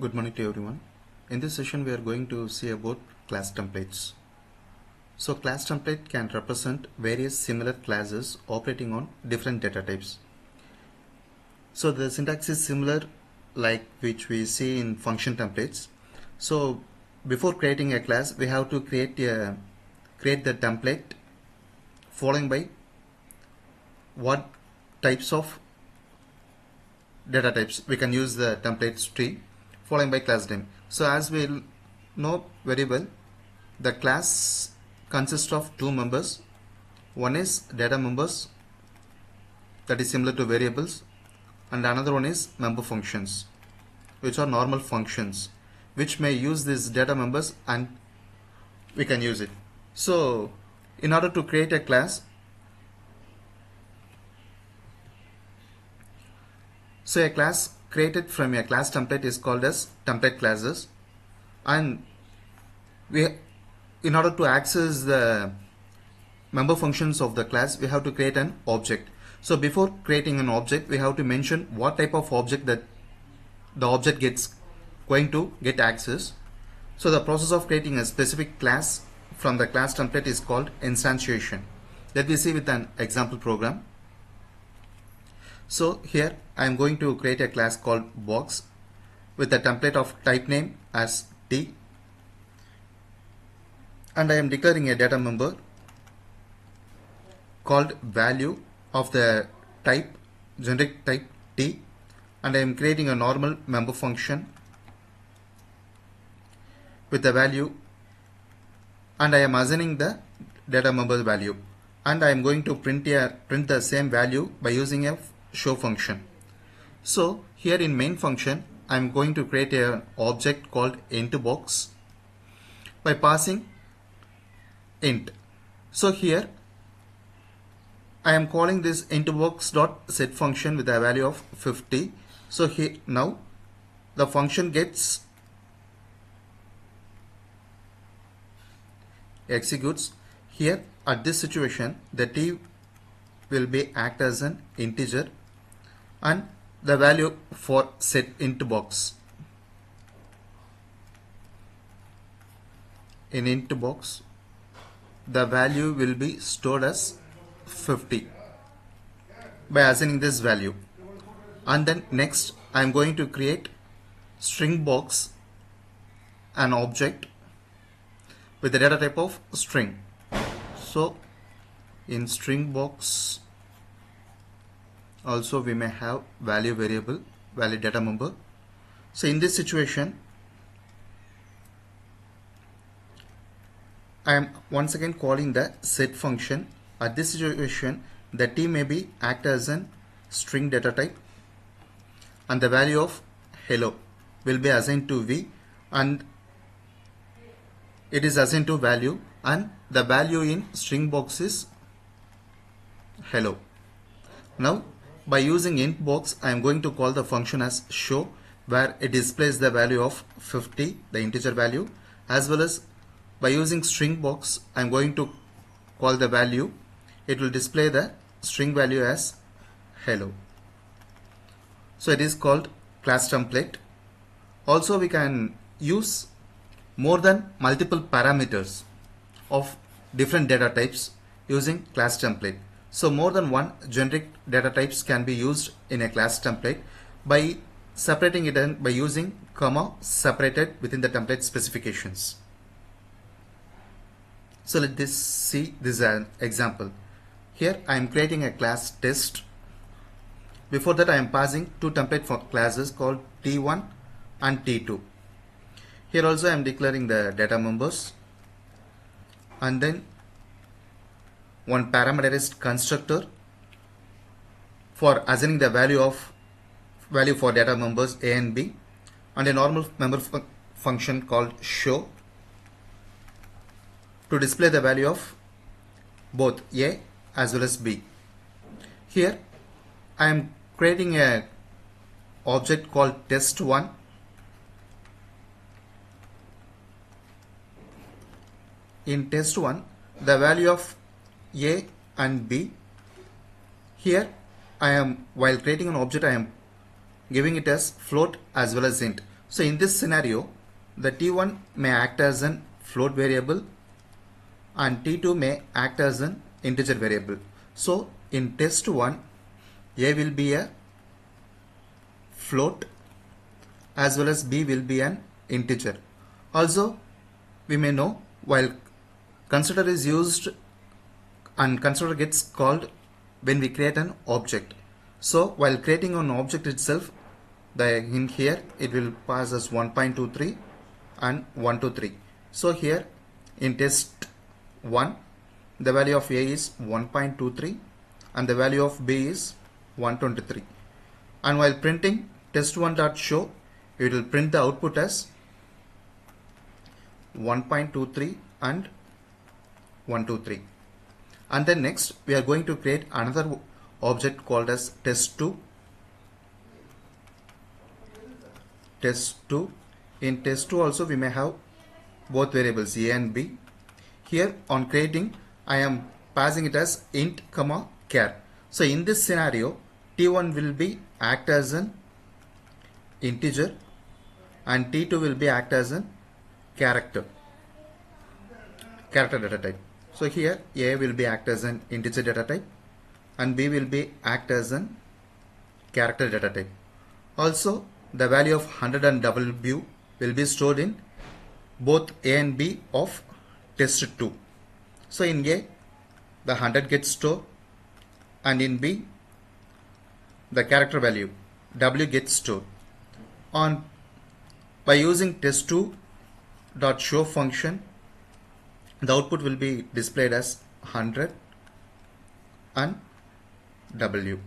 Good morning to everyone. In this session we are going to see about class templates. So class template can represent various similar classes operating on different data types. So the syntax is similar like which we see in function templates. So before creating a class we have to create the template following by what types of data types we can use the templates tree following by class name. So as we know very well, the class consists of two members. One is data members, that is similar to variables, and another one is member functions, which are normal functions which may use these data members and we can use it. So in order to create a class, so a class created from a class template is called as template classes, and in order to access the member functions of the class we have to create an object. So before creating an object we have to mention what type of object that the object going to get access. So the process of creating a specific class from the class template is called instantiation. Let me see with an example program. So here I am going to create a class called box with a template of type name as T, and I am declaring a data member called value of the type generic type T, and I am creating a normal member function with the value, and I am assigning the data member value, and I am going to print the same value by using a show function. So here in main function I am going to create an object called int box by passing int. So here I am calling this int box dot set function with a value of 50. So here now the function executes. Here at this situation the t will be act as an integer and the value for set int box. In int box the value will be stored as 50 by assigning this value, and then next I am going to create string box, an object with the data type of string. So in string box also we may have value variable, value data member. So in this situation I am once again calling the set function. At this situation the t may be act as an string data type and the value of hello will be assigned to v, and it is assigned to value, and the value in string box is hello. Now by using int box I am going to call the function as show, where it displays the value of 50, the integer value, as well as by using string box I am going to call the value, it will display the string value as hello. So it is called class template. Also we can use more than multiple parameters of different data types using class template. So more than one generic data types can be used in a class template by separating it in by using comma separated within the template specifications. So let this see this is an example. Here I am creating a class test. Before that I am passing two template for classes called T1 and T2. Here also I am declaring the data members, and then one parameterized constructor for assigning the value for data members a and b, and a normal member function called show to display the value of both a as well as b. Here I am creating a object called test1. In test1 the value of a and b, here I am, while creating an object I am giving it as float as well as int. So in this scenario, the T1 may act as an float variable and T2 may act as an integer variable. So in test 1, A will be a float as well as B will be an integer. Also, we may know while consider is used and consider gets called when we create an object. So while creating an object itself, in here it will pass as 1.23 and 123. So here in test 1, the value of A is 1.23 and the value of B is 123. And while printing test1.show, it will print the output as 1.23 and 123. And then next we are going to create another object called as test2. Test2. In test2 also we may have both variables A and B. Here on creating, I am passing it as int comma char. So in this scenario, T1 will be act as an integer and T2 will be act as an character data type. So here A will be act as an integer data type and B will be act as an character data type. Also, the value of 100 and W will be stored in both A and B of test2. So in A, the 100 gets stored and in B, the character value W gets stored. By using test2.show function, the output will be displayed as 100 and W.